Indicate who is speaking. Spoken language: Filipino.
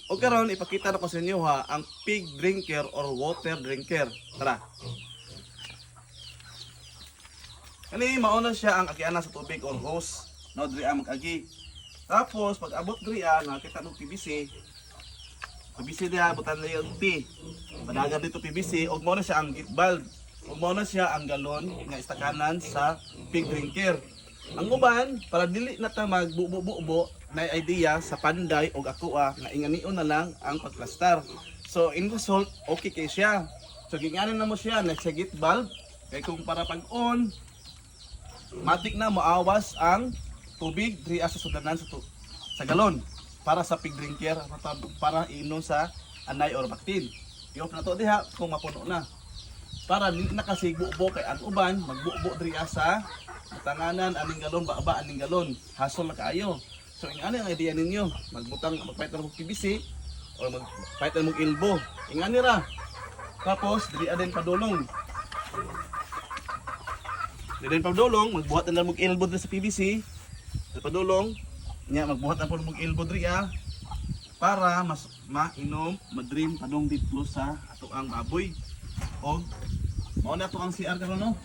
Speaker 1: O karon ipakita na ko sa inyo ha ang pig drinker or water drinker. Tara. Kani mauna siya ang agiana sa tubig or hose. No diri ang mag-agi. Tapos pag abot diri nakita ng PVC. PVC dia butan na yung P. Padagan dito PVC og mo na siya ang gate valve. Og mo na siya ang galon nga istakanan sa pig drinker. Ang uban para dili na ta magbubo-bubo na idea sa panday og akoa nga inganion na lang ang pagplastar. So in result okay kay siya. So ginganan na mo siya na sa gate valve kay kung para pag on matik na moawas ang tubig diri sa sudanan sa galon para sa pig drinker para iinom sa anay or baktin. I-off na to diha kung mapuno na. Para dili na kasi bubo kay ang uban magbubo diri sa tanganan aning galon baba aning galon hasol na kaayo. So ingani ang idea ninyo magpait na mo PVC o magpait na mo ilbo. Ingani ra. Tapos dili adin padulong. Dili padulong magbuhat na lang mo ilbo diri sa PVC. Sa padulong nya magbuhat na po mo ilbo diri para mas mainom madrim padung dito sa ato ang baboy. O mao na to ang CR karon no.